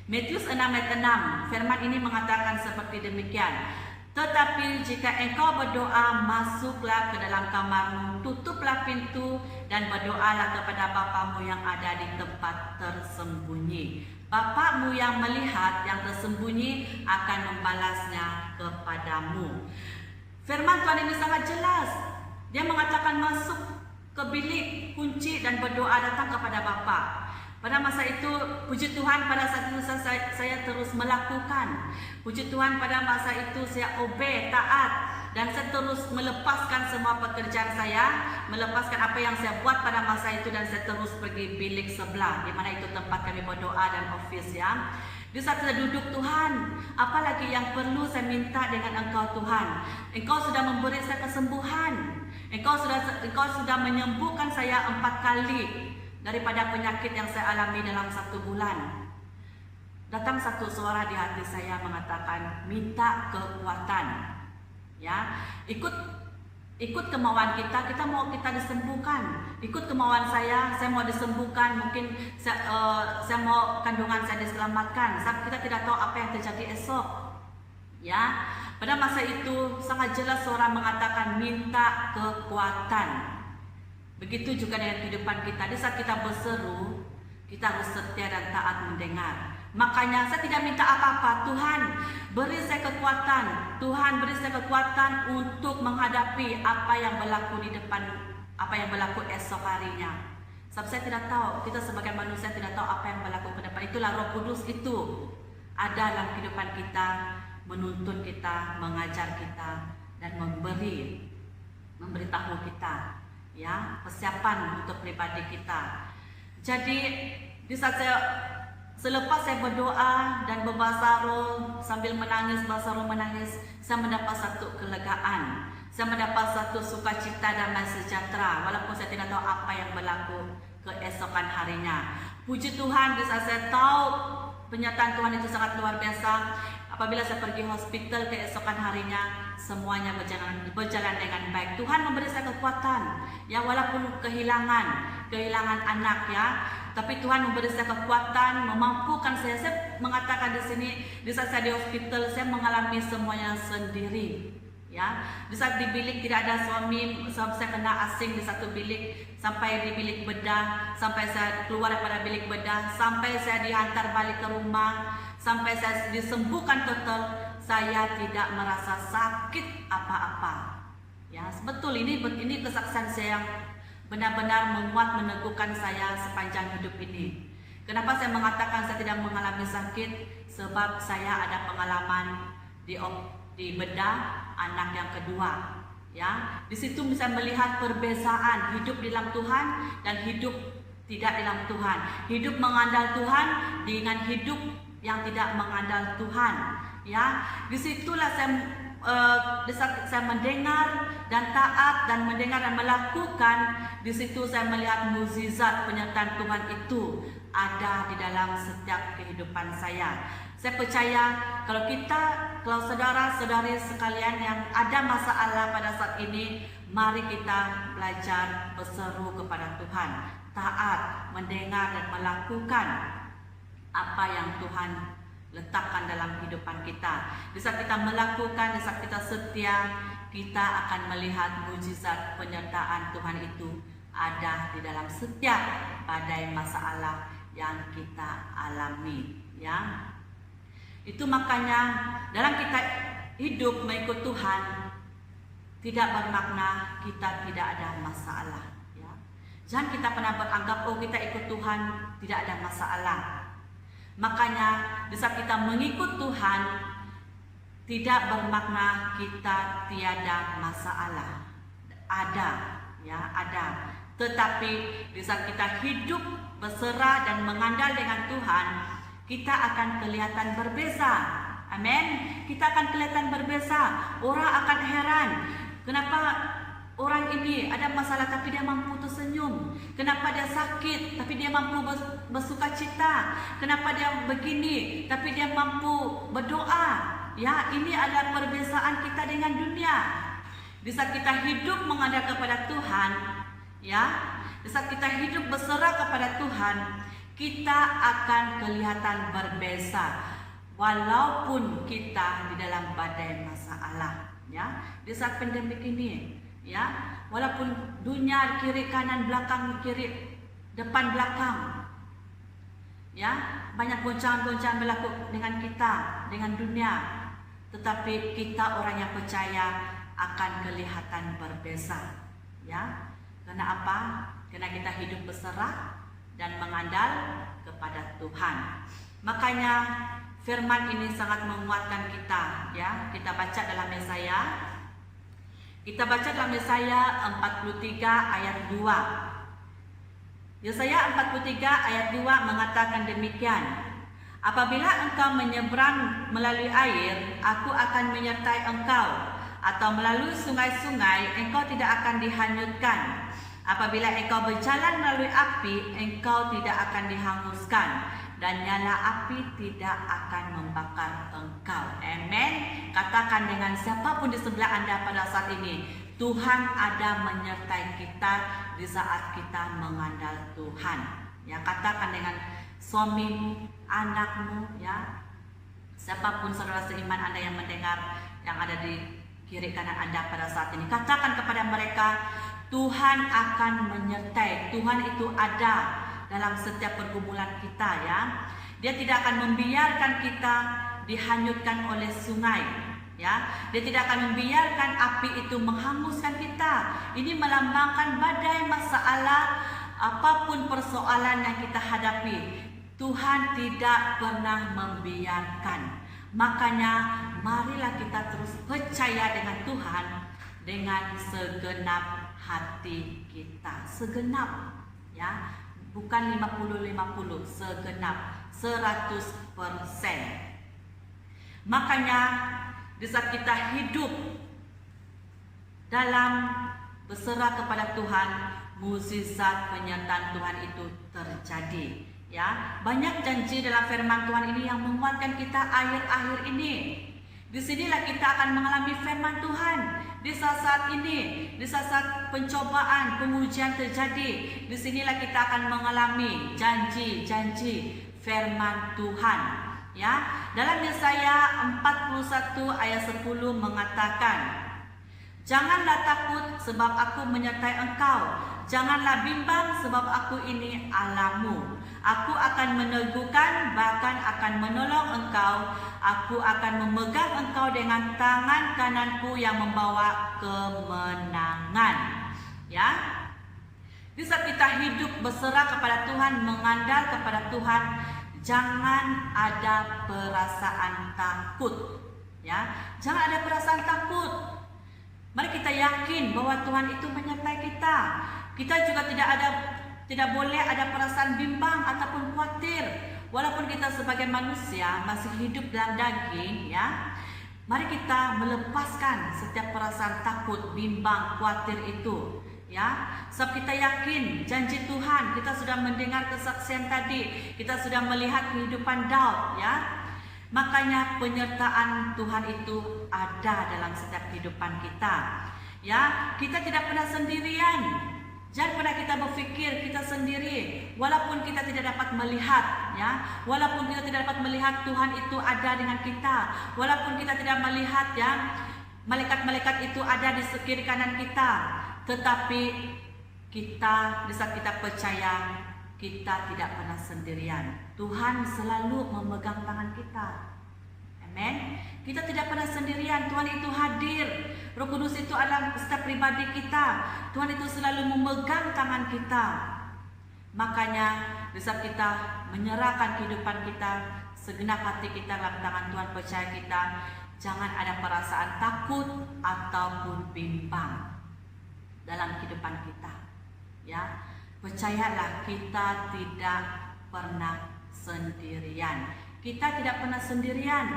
Matius 6 ayat 6, firman ini mengatakan seperti demikian. Tetapi jika engkau berdoa, masuklah ke dalam kamarmu, tutuplah pintu dan berdoalah kepada Bapamu yang ada di tempat tersembunyi. Bapamu yang melihat yang tersembunyi akan membalasnya kepadamu. Firman Tuhan ini sangat jelas. Dia mengatakan masuk ke bilik kunci dan berdoa datang kepada Bapa. Pada masa itu, puji Tuhan, pada saat itu saya terus melakukan. Puji Tuhan, pada masa itu saya obey, taat, dan saya terus melepaskan semua pekerjaan saya, melepaskan apa yang saya buat pada masa itu, dan saya terus pergi bilik sebelah, di mana itu tempat kami berdoa dan office, ya. Di saat saya duduk, Tuhan, apalagi yang perlu saya minta dengan Engkau, Tuhan? Engkau sudah memberi saya kesembuhan. Engkau sudah menyembuhkan saya 4 kali daripada penyakit yang saya alami dalam 1 bulan. Datang satu suara di hati saya mengatakan, minta kekuatan, ya. Ikut kemauan kita mau kita disembuhkan. Ikut kemauan saya mau disembuhkan. Mungkin saya mau kandungan saya diselamatkan. Kita tidak tahu apa yang terjadi esok, ya. Pada masa itu sangat jelas suara mengatakan minta kekuatan. Begitu juga dengan kehidupan kita. Di saat kita berseru, kita harus setia dan taat mendengar. Makanya saya tidak minta apa-apa. Tuhan, beri saya kekuatan. Tuhan, beri saya kekuatan untuk menghadapi apa yang berlaku di depan, apa yang berlaku esok harinya. Sebab saya tidak tahu, kita sebagai manusia tidak tahu apa yang berlaku ke depan. Itulah Roh Kudus itu ada dalam kehidupan kita, menuntun kita, mengajar kita, dan memberitahu kita, ya, persiapan untuk pribadi kita. Jadi di saat saya Selepas saya berdoa dan berbahasa roh sambil menangis, bahasa roh menangis, saya mendapat satu kelegaan. Saya mendapat satu sukacita damai sejahtera walaupun saya tidak tahu apa yang berlaku keesokan harinya. Puji Tuhan, di saat saya tahu penyertaan Tuhan itu sangat luar biasa. Apabila saya pergi hospital keesokan harinya, semuanya berjalan dengan baik. Tuhan memberi saya kekuatan. Ya, walaupun kehilangan anak ya, tapi Tuhan memberi saya kekuatan, memampukan saya. Saya mengatakan di sini, di saat saya di hospital, saya mengalami semuanya sendiri. Ya, di saat di bilik tidak ada suami, saya kena asing di satu bilik, sampai di bilik bedah, sampai saya keluar daripada bilik bedah, sampai saya dihantar balik ke rumah, sampai saya disembuhkan total, saya tidak merasa sakit apa-apa. Ya, betul ini kesaksian saya yang benar-benar memuat meneguhkan saya sepanjang hidup ini. Kenapa saya mengatakan saya tidak mengalami sakit? Sebab saya ada pengalaman di bedah anak yang kedua. Ya, di situ bisa melihat perbezaan hidup di dalam Tuhan dan hidup tidak dalam Tuhan. Hidup mengandal Tuhan dengan hidup yang tidak mengandal Tuhan. Ya, disitulah saya mendengar dan taat dan mendengar dan melakukan. Di situ saya melihat mukjizat penyertaan Tuhan itu ada di dalam setiap kehidupan saya. Saya percaya kalau saudara-saudari sekalian yang ada masalah pada saat ini, mari kita belajar berseru kepada Tuhan, taat, mendengar dan melakukan apa yang Tuhan letakkan dalam kehidupan kita. Di saat kita melakukan, di saat kita setia, kita akan melihat mukjizat penyertaan Tuhan itu ada di dalam setiap badai masalah yang kita alami. Ya, itu makanya dalam kita hidup mengikut Tuhan tidak bermakna kita tidak ada masalah. Ya, jangan kita pernah beranggap kita ikut Tuhan tidak ada masalah. Makanya di saat kita mengikut Tuhan tidak bermakna kita tiada masalah. Ada, ya ada. Tetapi di saat kita hidup berserah dan mengandal dengan Tuhan, kita akan kelihatan berbeza. Amin. Kita akan kelihatan berbeza. Orang akan heran, kenapa orang ini ada masalah tapi dia mampu tersenyum. Kenapa dia sakit tapi dia mampu bersukacita. Kenapa dia begini tapi dia mampu berdoa. Ya, ini adalah perbezaan kita dengan dunia. Di saat kita hidup mengandal kepada Tuhan, ya, di saat kita hidup berserah kepada Tuhan, kita akan kelihatan berbeza walaupun kita di dalam badai masalah. Ya, di saat pandemik ini, ya, walaupun dunia kiri kanan belakang kiri depan belakang, ya, banyak goncangan-goncangan berlaku dengan kita, dengan dunia, tetapi kita orang yang percaya akan kelihatan berbeza. Ya, karena apa? Karena kita hidup berserah dan mengandal kepada Tuhan. Makanya firman ini sangat menguatkan kita. Ya, kita baca dalam Yesaya. Kita baca dalam Yesaya 43 ayat 2. Yesaya 43 ayat 2 mengatakan demikian. Apabila engkau menyeberang melalui air, aku akan menyertai engkau, atau melalui sungai-sungai, engkau tidak akan dihanyutkan. Apabila engkau berjalan melalui api, engkau tidak akan dihanguskan, dan nyala api tidak akan membakar engkau. Amen. Katakan dengan siapapun di sebelah Anda pada saat ini, Tuhan ada menyertai kita di saat kita mengandal Tuhan. Ya, katakan dengan suamimu, anakmu, ya, siapapun saudara seiman Anda yang mendengar, yang ada di kiri kanan Anda pada saat ini, katakan kepada mereka, Tuhan akan menyertai. Tuhan itu ada dalam setiap pergumulan kita, ya. Dia tidak akan membiarkan kita dihanyutkan oleh sungai, ya. Dia tidak akan membiarkan api itu menghanguskan kita. Ini melambangkan badai masalah, apapun persoalan yang kita hadapi, Tuhan tidak pernah membiarkan. Makanya marilah kita terus percaya dengan Tuhan dengan segenap hati kita. Segenap, ya, bukan 50-50, segenap. 100%. Makanya di saat kita hidup dalam berserah kepada Tuhan, mukjizat penyertaan Tuhan itu terjadi. Ya, banyak janji dalam firman Tuhan ini yang menguatkan kita akhir-akhir ini. Disinilah kita akan mengalami firman Tuhan. Di saat-saat ini, di saat pencobaan, pengujian terjadi, disinilah kita akan mengalami janji-janji firman Tuhan. Ya, dalam Yesaya 41 ayat 10 mengatakan, "Janganlah takut sebab aku menyertai engkau. Janganlah bimbang sebab aku ini Allahmu. Aku akan meneguhkan, bahkan akan menolong engkau. Aku akan memegang engkau dengan tangan kananku yang membawa kemenangan." Ya. Di saat kita hidup berserah kepada Tuhan, mengandal kepada Tuhan, jangan ada perasaan takut. Ya, jangan ada perasaan takut. Mari kita yakin bahwa Tuhan itu menyertai kita. Kita juga tidak boleh ada perasaan bimbang ataupun khawatir. Walaupun kita sebagai manusia masih hidup dalam daging, ya. Mari kita melepaskan setiap perasaan takut, bimbang, khawatir itu, ya. Sebab kita yakin janji Tuhan, kita sudah mendengar kesaksian tadi, kita sudah melihat kehidupan Daud, ya. Makanya penyertaan Tuhan itu ada dalam setiap kehidupan kita. Ya, kita tidak pernah sendirian. Jangan pernah kita berpikir kita sendiri. Walaupun kita tidak dapat melihat, ya, walaupun kita tidak dapat melihat Tuhan itu ada dengan kita, walaupun kita tidak melihat, ya, malaikat-malaikat itu ada di kiri kanan kita, tetapi kita di saat kita percaya, kita tidak pernah sendirian. Tuhan selalu memegang tangan kita. Amen. Kita tidak pernah sendirian. Tuhan itu hadir. Roh Kudus itu adalah setiap pribadi kita. Tuhan itu selalu memegang tangan kita. Makanya di saat kita menyerahkan kehidupan kita, segenap hati kita dalam tangan Tuhan, percaya kita, jangan ada perasaan takut ataupun bimbang dalam kehidupan kita. Ya, percayalah kita tidak pernah sendirian. Kita tidak pernah sendirian.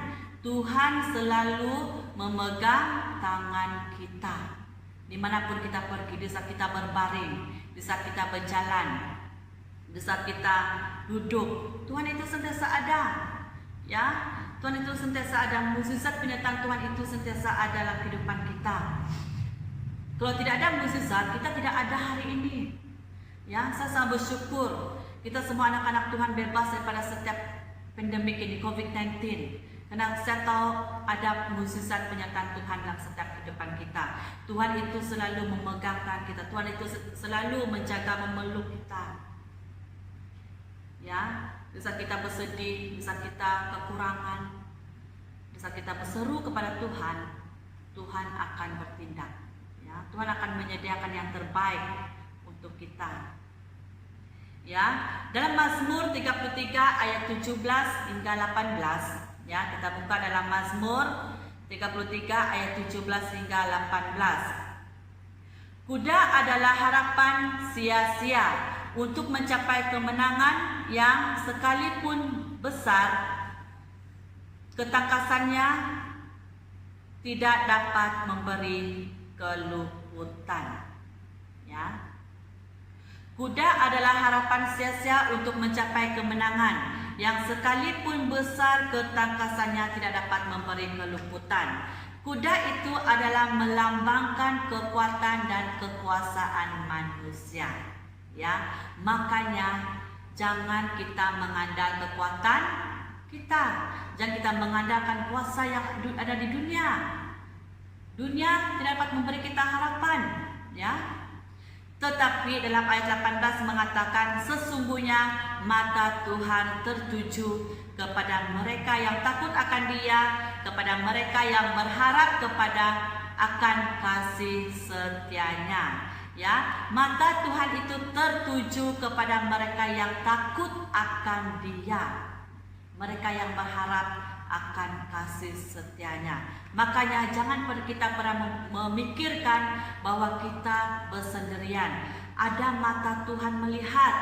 Tuhan selalu memegang tangan kita. Dimanapun kita pergi, di saat kita berbaring, di saat kita berjalan, di saat kita duduk, Tuhan itu sentiasa ada. Ya, Tuhan itu sentiasa ada. Mukjizat penyertaan Tuhan itu sentiasa ada dalam kehidupan kita. Kalau tidak ada mukjizat, kita tidak ada hari ini. Ya, saya sangat bersyukur kita semua anak-anak Tuhan bebas daripada setiap pandemik ini, COVID-19. Karena saya tahu ada mukjizat penyertaan Tuhan dalam setiap kehidupan kita. Tuhan itu selalu memegang tangan kita. Tuhan itu selalu menjaga, memeluk kita. Ya, di saat kita bersedih, di saat kita kekurangan, di saat kita berseru kepada Tuhan, Tuhan akan bertindak. Ya, Tuhan akan menyediakan yang terbaik untuk kita. Ya, dalam Mazmur 33 ayat 17 hingga 18. Ya, kita buka dalam Mazmur 33 ayat 17 hingga 18. Kuda adalah harapan sia-sia untuk mencapai kemenangan yang sekalipun besar, ketangkasannya tidak dapat memberi keluhutan. Ya. Kuda adalah harapan sia-sia untuk mencapai kemenangan yang sekalipun besar ketangkasannya tidak dapat memberi keluputan. Kuda itu adalah melambangkan kekuatan dan kekuasaan manusia. Ya, makanya jangan kita mengandalkan kekuatan kita, jangan kita mengandalkan kuasa yang ada di dunia. Dunia tidak dapat memberi kita harapan, ya. Tetapi dalam ayat 18 mengatakan, sesungguhnya mata Tuhan tertuju kepada mereka yang takut akan Dia, kepada mereka yang berharap kepada akan kasih setianya. Ya, mata Tuhan itu tertuju kepada mereka yang takut akan Dia, mereka yang berharap akan kasih setianya. Makanya jangan kita pernah memikirkan bahwa kita bersendirian. Ada mata Tuhan melihat,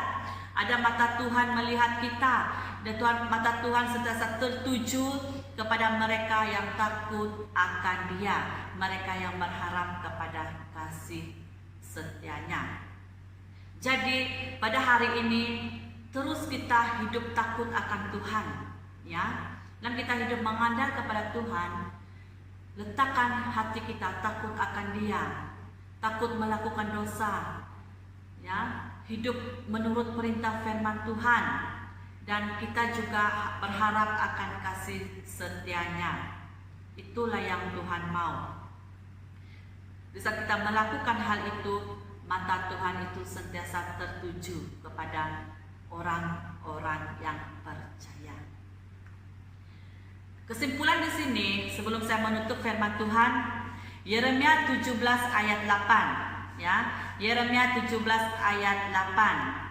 Ada mata Tuhan melihat kita, dan mata Tuhan sentiasa tertuju kepada mereka yang takut akan Dia, mereka yang berharap kepada kasih setianya. Jadi pada hari ini terus kita hidup takut akan Tuhan, ya, dan kita hidup mengandal kepada Tuhan. Letakkan hati kita takut akan Dia, takut melakukan dosa, ya, hidup menurut perintah firman Tuhan, dan kita juga berharap akan kasih setianya. Itulah yang Tuhan mau. Bisa kita melakukan hal itu, mata Tuhan itu sentiasa tertuju kepada orang-orang yang percaya. Kesimpulan di sini, sebelum saya menutup firman Tuhan, Yeremia 17 ayat 8, ya. Yeremia 17 ayat 8.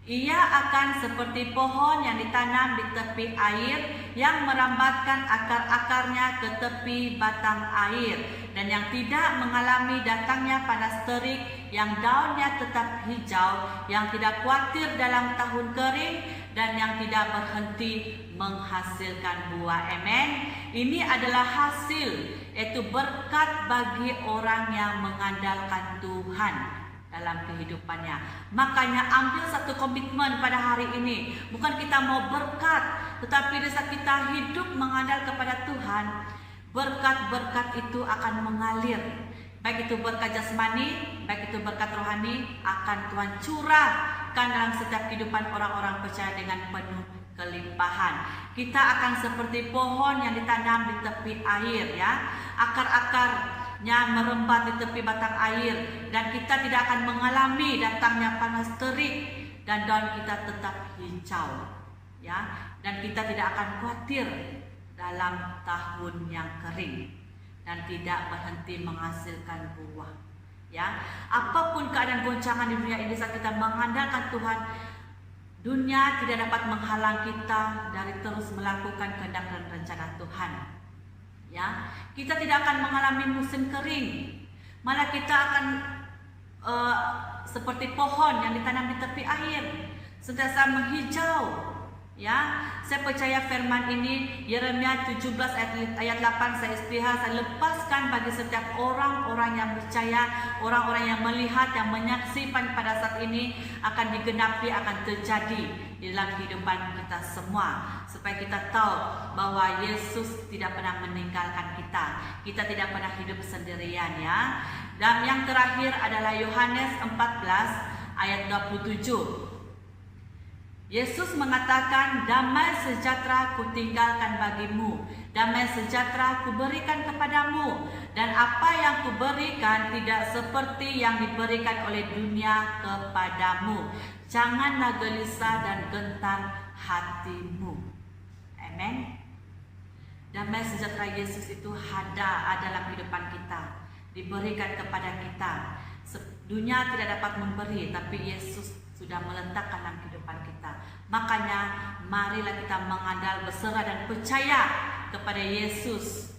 Ia akan seperti pohon yang ditanam di tepi air, yang merambatkan akar-akarnya ke tepi batang air, dan yang tidak mengalami datangnya panas terik, yang daunnya tetap hijau, yang tidak khawatir dalam tahun kering, dan yang tidak berhenti menghasilkan buah. Amen. Ini adalah hasil, yaitu berkat bagi orang yang mengandalkan Tuhan dalam kehidupannya. Makanya ambil satu komitmen pada hari ini. Bukan kita mau berkat, tetapi di saat kita hidup mengandal kepada Tuhan, berkat-berkat itu akan mengalir. Baik itu berkat jasmani, baik itu berkat rohani, akan Tuhan curahkan dalam setiap kehidupan orang-orang percaya dengan penuh kelimpahan. Kita akan seperti pohon yang ditanam di tepi air, ya. Akar-akarnya merembat di tepi batang air, dan kita tidak akan mengalami datangnya panas terik, dan daun kita tetap hijau, ya. Dan kita tidak akan khawatir dalam tahun yang kering, dan tidak berhenti menghasilkan buah, ya. Apapun keadaan goncangan di dunia ini, saat kita mengandalkan Tuhan, dunia tidak dapat menghalang kita dari terus melakukan kehendak dan rencana Tuhan, ya. Kita tidak akan mengalami musim kering, malah kita akan seperti pohon yang ditanam di tepi air, sentiasa menghijau, ya. Saya percaya firman ini, Yeremia 17 ayat 8, saya istihar, saya lepaskan bagi setiap orang-orang yang percaya, orang-orang yang melihat, yang menyaksikan pada saat ini akan digenapi, akan terjadi di dalam kehidupan kita semua, supaya kita tahu bahwa Yesus tidak pernah meninggalkan kita. Kita tidak pernah hidup sendirian, ya. Dan yang terakhir adalah Yohanes 14 ayat 27. Yesus mengatakan, damai sejahtera kutinggalkan bagimu, damai sejahtera kuberikan kepadamu, dan apa yang kuberikan tidak seperti yang diberikan oleh dunia kepadamu. Janganlah gelisah dan gentar hatimu. Amen. Damai sejahtera Yesus itu ada dalam kehidupan kita, diberikan kepada kita. Dunia tidak dapat memberi, tapi Yesus sudah meletakkan dalam kehidupan kita. Makanya marilah kita mengandal, berserah dan percaya kepada Yesus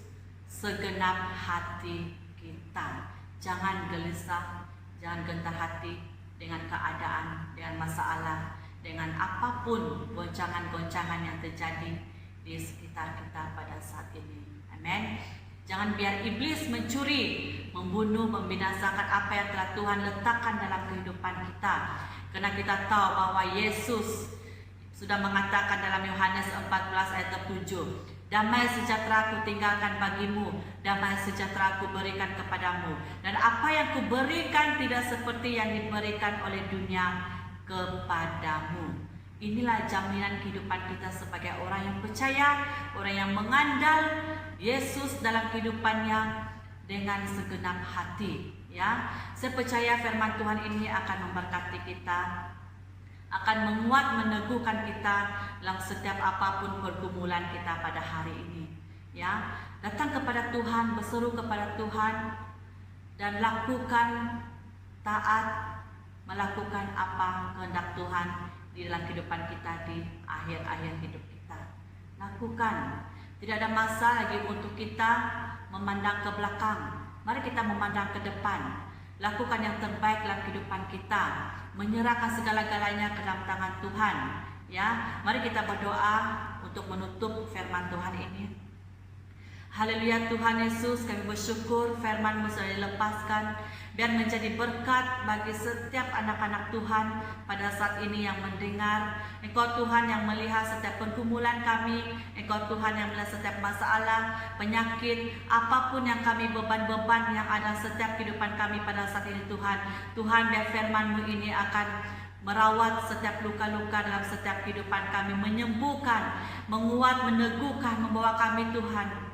segenap hati kita. Jangan gelisah, jangan gentar hati dengan keadaan, dengan masalah, dengan apapun goncangan-goncangan yang terjadi di sekitar kita pada saat ini. Amin. Jangan biar iblis mencuri, membunuh, membinasakan apa yang telah Tuhan letakkan dalam kehidupan kita. Karena kita tahu bahwa Yesus sudah mengatakan dalam Yohanes 14 ayat 7, damai sejahtera ku tinggalkan bagimu, damai sejahtera ku berikan kepadamu. Dan apa yang ku berikan tidak seperti yang diberikan oleh dunia kepadamu. Inilah jaminan kehidupan kita sebagai orang yang percaya, orang yang mengandal Yesus dalam kehidupannya dengan segenap hati, ya. Saya percaya firman Tuhan ini akan memberkati kita, akan menguat, meneguhkan kita dalam setiap apapun pergumulan kita pada hari ini, ya. Datang kepada Tuhan, berseru kepada Tuhan, dan lakukan taat, melakukan apa kehendak Tuhan di dalam kehidupan kita di akhir-akhir hidup kita. Lakukan. Tidak ada masa lagi untuk kita memandang ke belakang. Mari kita memandang ke depan. lakukan yang terbaik dalam kehidupan kita, menyerahkan segala-galanya ke dalam tangan Tuhan. Ya, mari kita berdoa untuk menutup firman Tuhan ini. Haleluya Tuhan Yesus, kami bersyukur firman-Mu sudah dilepaskan, biar menjadi berkat bagi setiap anak-anak Tuhan pada saat ini yang mendengar. Engkau Tuhan yang melihat setiap pergumulan kami, Engkau Tuhan yang melihat setiap masalah, penyakit, apapun yang kami beban-beban yang ada setiap kehidupan kami pada saat ini Tuhan. Tuhan, biar firman-Mu ini akan merawat setiap luka-luka dalam setiap kehidupan kami, menyembuhkan, menguat, meneguhkan, membawa kami Tuhan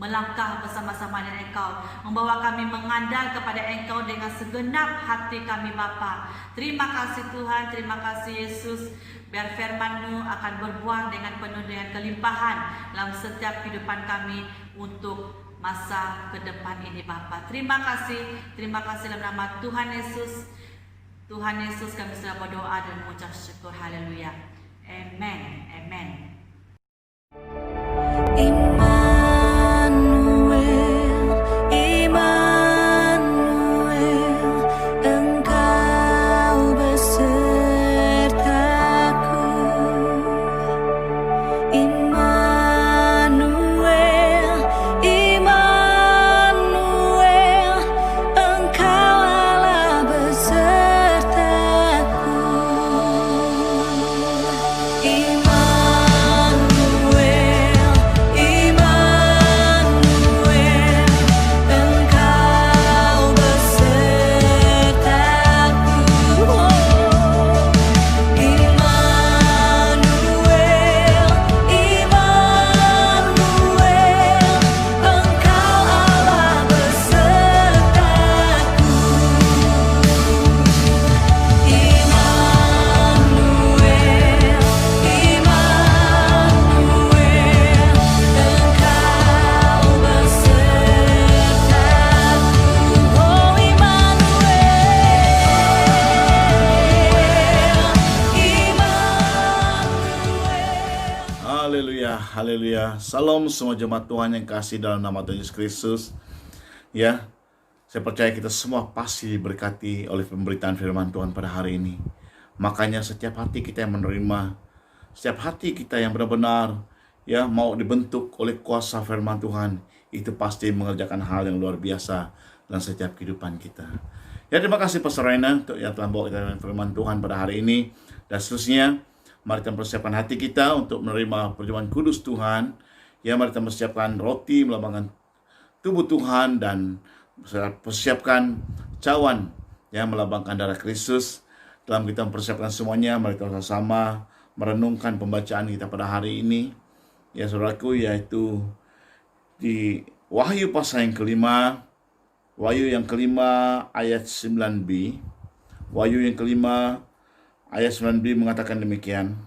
melangkah bersama-sama dengan Engkau, membawa kami mengandal kepada Engkau dengan segenap hati kami Bapa. Terima kasih Tuhan, terima kasih Yesus, biar firman-Mu akan berbuah dengan penuh dengan kelimpahan dalam setiap kehidupan kami untuk masa ke depan ini Bapa. Terima kasih dalam nama Tuhan Yesus. Tuhan Yesus, kami sudah berdoa dan mengucap syukur. Haleluya. Amen. Amen. Haleluya. Salam semua jemaat Tuhan yang kasih dalam nama Tuhan Yesus Kristus. Ya, saya percaya kita semua pasti diberkati oleh pemberitaan firman Tuhan pada hari ini. Makanya setiap hati kita yang menerima, setiap hati kita yang benar-benar ya mau dibentuk oleh kuasa firman Tuhan, itu pasti mengerjakan hal yang luar biasa dalam setiap kehidupan kita. Ya, terima kasih Pastor Raina untuk yang telah bawa kita dengan firman Tuhan pada hari ini. Dan seterusnya, mari kita persiapkan hati kita untuk menerima perjamuan kudus Tuhan. Ya, mari kita persiapkan roti melambangkan tubuh Tuhan dan persiapkan cawan yang melambangkan darah Kristus. Dalam kita mempersiapkan semuanya, mari kita bersama merenungkan pembacaan kita pada hari ini. Ya saudaraku, yaitu di Wahyu pasal yang kelima, Wahyu yang kelima ayat 9b. Wahyu yang kelima ayat 9b mengatakan demikian.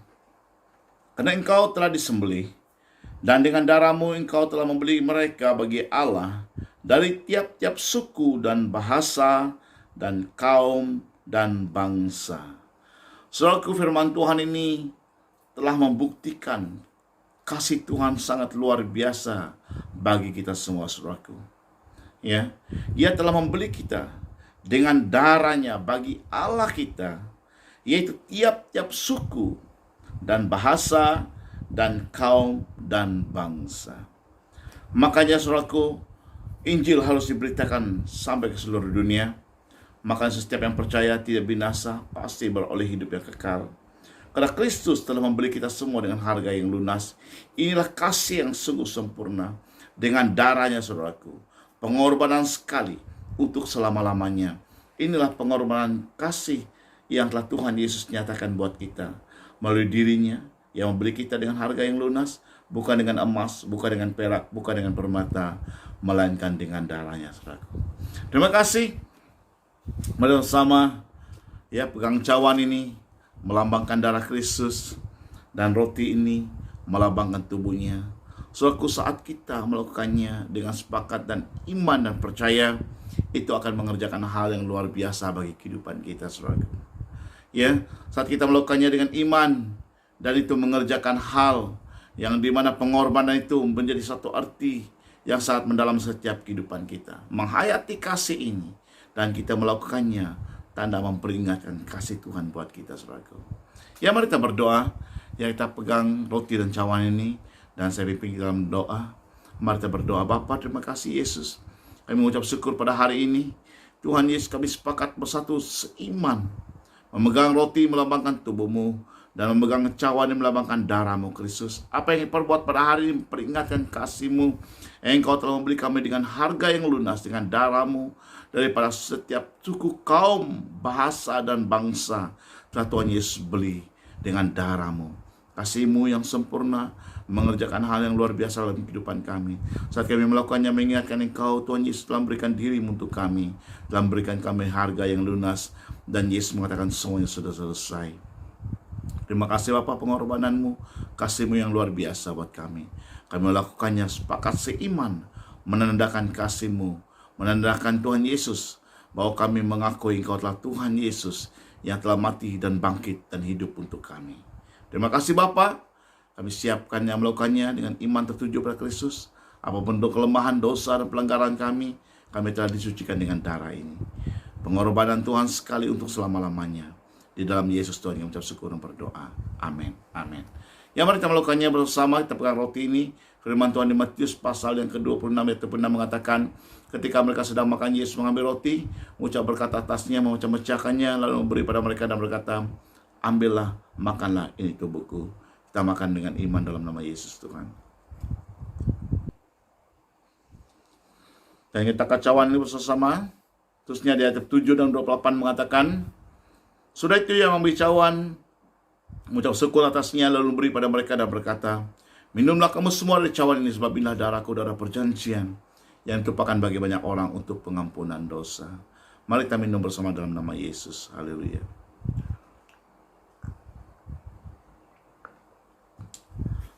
Karena engkau telah disembelih, dan dengan darahmu engkau telah membeli mereka bagi Allah dari tiap-tiap suku dan bahasa dan kaum dan bangsa. Saudaraku, firman Tuhan ini telah membuktikan kasih Tuhan sangat luar biasa bagi kita semua, saudaraku. Ya, Dia telah membeli kita dengan darahnya bagi Allah kita, yaitu tiap-tiap suku dan bahasa dan kaum dan bangsa. Makanya saudaraku, Injil harus diberitakan sampai ke seluruh dunia. Maka setiap yang percaya tidak binasa, pasti beroleh hidup yang kekal. Karena Kristus telah membeli kita semua dengan harga yang lunas. Inilah kasih yang sungguh sempurna. Dengan darahnya saudaraku, pengorbanan sekali untuk selama-lamanya. Inilah pengorbanan kasih yang telah Tuhan Yesus nyatakan buat kita melalui dirinya yang membeli kita dengan harga yang lunas, bukan dengan emas, bukan dengan perak, bukan dengan permata, melainkan dengan darahnya, saudaraku. Terima kasih. Mari bersama ya pegang cawan ini melambangkan darah Kristus dan roti ini melambangkan tubuhnya. Saudaraku, saat kita melakukannya dengan sepakat dan iman dan percaya, itu akan mengerjakan hal yang luar biasa bagi kehidupan kita, saudaraku. Ya, saat kita melakukannya dengan iman dan itu mengerjakan hal yang dimana pengorbanan itu menjadi satu arti yang sangat mendalam setiap kehidupan kita. Menghayati kasih ini dan kita melakukannya, tanda memperingatkan kasih Tuhan buat kita, saudaraku. Ya, mari kita berdoa. Ya, kita pegang roti dan cawan ini, dan saya pimpin dalam doa. Mari kita berdoa. Bapa, terima kasih Yesus. Kami mengucap syukur pada hari ini. Tuhan Yesus, kami sepakat bersatu seiman, memegang roti melambangkan tubuh-Mu, dan memegang cawan yang melambangkan darah-Mu, Kristus. Apa yang diperbuat pada hari ini peringatkan kasih-Mu. Engkau telah membeli kami dengan harga yang lunas, dengan darah-Mu, daripada setiap suku, kaum, bahasa, dan bangsa. Telah Tuhan Yesus beli dengan darah-Mu. Kasih-Mu yang sempurna mengerjakan hal yang luar biasa dalam kehidupan kami. Saat kami melakukannya, mengingatkan Engkau, Tuhan Yesus telah memberikan diri-Mu untuk kami, telah memberikan kami harga yang lunas, dan Yesus mengatakan semuanya sudah selesai. Terima kasih Bapa, pengorbanan-Mu, kasih-Mu yang luar biasa buat kami. Kami melakukannya sepakat seiman, menandakan kasih-Mu, menandakan Tuhan Yesus, bahwa kami mengakui Engkau telah Tuhan Yesus yang telah mati dan bangkit dan hidup untuk kami. Terima kasih Bapa. Kami siapkan yang melakukannya dengan iman tertuju pada Kristus. Apapun kelemahan, dosa, dan pelanggaran kami telah disucikan dengan darah ini. Pengorbanan Tuhan sekali untuk selama-lamanya. Di dalam Yesus Tuhan yang mengucap syukur dan berdoa. Amin. Amin. Ya, mari kita melakukannya bersama. Kita pegang roti ini. Firman Tuhan di Matius pasal yang ke-26 ayat 26 mengatakan, ketika mereka sedang makan, Yesus mengambil roti, mengucap berkat atasnya, memecah-mecahkannya, lalu memberi pada mereka dan berkata, ambillah, makanlah, ini tubuhku. Kita makan dengan iman dalam nama Yesus Tuhan. Dan kita kacauan ini bersama. Terusnya di ayat 7 dan 28 mengatakan, sudah itu yang memberi cawan, mengucap syukur atasnya, lalu beri pada mereka dan berkata, minumlah kamu semua dari cawan ini, sebab inilah darahku, darah perjanjian, yang ditumpahkan bagi banyak orang untuk pengampunan dosa. Mari kita minum bersama dalam nama Yesus. Haleluya.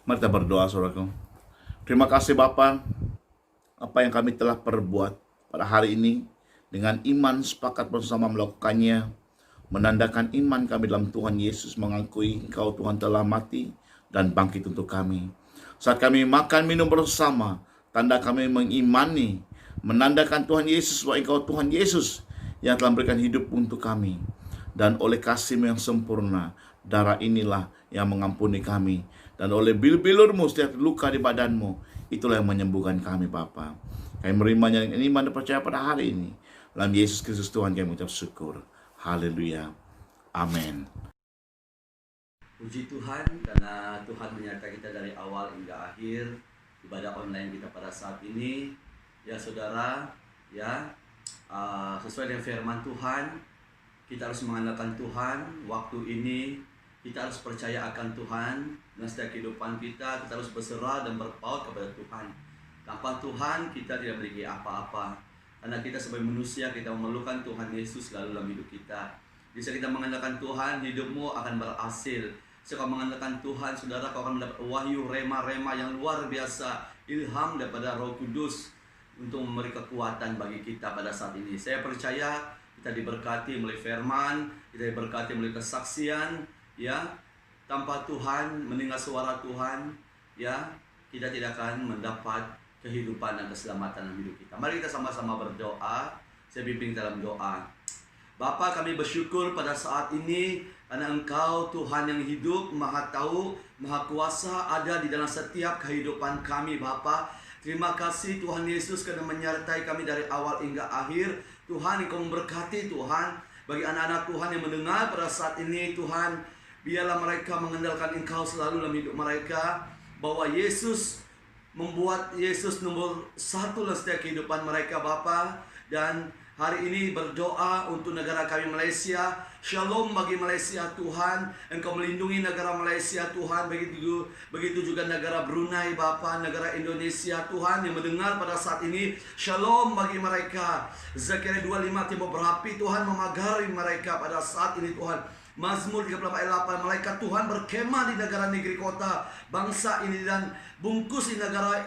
Mari kita berdoa, saudaraku. Terima kasih Bapa, apa yang kami telah perbuat pada hari ini, dengan iman sepakat bersama melakukannya, menandakan iman kami dalam Tuhan Yesus, mengakui Engkau Tuhan telah mati dan bangkit untuk kami. Saat kami makan minum bersama, tanda kami mengimani, menandakan Tuhan Yesus, bahwa Engkau Tuhan Yesus yang telah memberikan hidup untuk kami. Dan oleh kasih-Mu yang sempurna, darah inilah yang mengampuni kami. Dan oleh bilur-bilur-Mu, setiap luka di badan-Mu, itulah yang menyembuhkan kami Bapa. Kami menerimanya dengan iman dan percaya pada hari ini. Dalam Yesus Kristus Tuhan kami mengucap syukur. Haleluya. Amin. Puji Tuhan, karena Tuhan menyertai kita dari awal hingga akhir ibadah online kita pada saat ini. Ya saudara, ya sesuai dengan firman Tuhan, kita harus mengandalkan Tuhan. Waktu ini kita harus percaya akan Tuhan. Dalam setiap kehidupan kita harus berserah dan berpaut kepada Tuhan. Tanpa Tuhan kita tidak memiliki apa-apa. Karena kita sebagai manusia, kita memerlukan Tuhan Yesus selalu dalam hidup kita. Bisa kita mengandalkan Tuhan, hidupmu akan berhasil. Jika kau mengandalkan Tuhan, saudara, kau akan mendapat wahyu, rema-rema yang luar biasa, ilham daripada Roh Kudus untuk memberi kekuatan bagi kita pada saat ini. Saya percaya kita diberkati melalui firman, kita diberkati melalui kesaksian, ya. Tanpa Tuhan, mendengar suara Tuhan, ya, kita tidak akan mendapat kehidupan dan keselamatan dalam hidup kita. Mari kita sama-sama berdoa. Saya bimbing dalam doa. Bapa, kami bersyukur pada saat ini karena Engkau Tuhan yang hidup, Maha Tahu, Maha Kuasa ada di dalam setiap kehidupan kami Bapa. Terima kasih Tuhan Yesus karena menyertai kami dari awal hingga akhir. Tuhan, Engkau memberkati Tuhan bagi anak-anak Tuhan yang mendengar pada saat ini Tuhan. Biarlah mereka mengandalkan Engkau selalu dalam hidup mereka, bahwa Yesus membuat Yesus nomor 1 dalam setiap kehidupan mereka Bapa. Dan hari ini berdoa untuk negara kami Malaysia. Shalom bagi Malaysia Tuhan. Engkau melindungi negara Malaysia Tuhan. Begitu juga negara Brunei Bapa, negara Indonesia Tuhan yang mendengar pada saat ini. Shalom bagi mereka. Zakaria 25 timur berapi Tuhan memagari mereka pada saat ini Tuhan. Mazmur 34 ayat 8, malaikat Tuhan berkemah di negara negeri kota bangsa ini dan bungkus di negara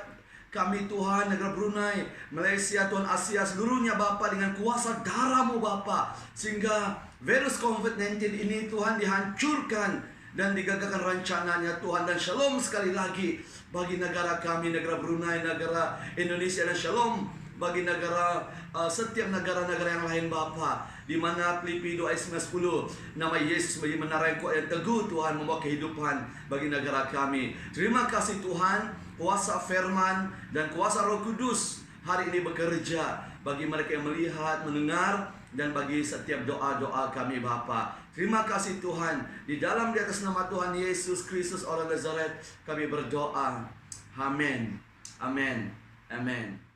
kami Tuhan, negara Brunei, Malaysia Tuhan, Asia seluruhnya Bapa, dengan kuasa darah-Mu Bapa, sehingga virus COVID-19 ini Tuhan dihancurkan dan digagalkan rencananya Tuhan. Dan shalom sekali lagi bagi negara kami, negara Brunei, negara Indonesia, dan shalom bagi negara, setiap negara-negara yang lain Bapa, di mana Filipi 2 ayat 9-10, nama Yesus menjadi menara yang kuat yang teguh Tuhan, membawa kehidupan bagi negara kami. Terima kasih Tuhan, kuasa firman dan kuasa Roh Kudus hari ini bekerja bagi mereka yang melihat, mendengar, dan bagi setiap doa-doa kami Bapa. Terima kasih Tuhan, di atas nama Tuhan Yesus Kristus orang Nazaret kami berdoa. Amin. Amin. Amin.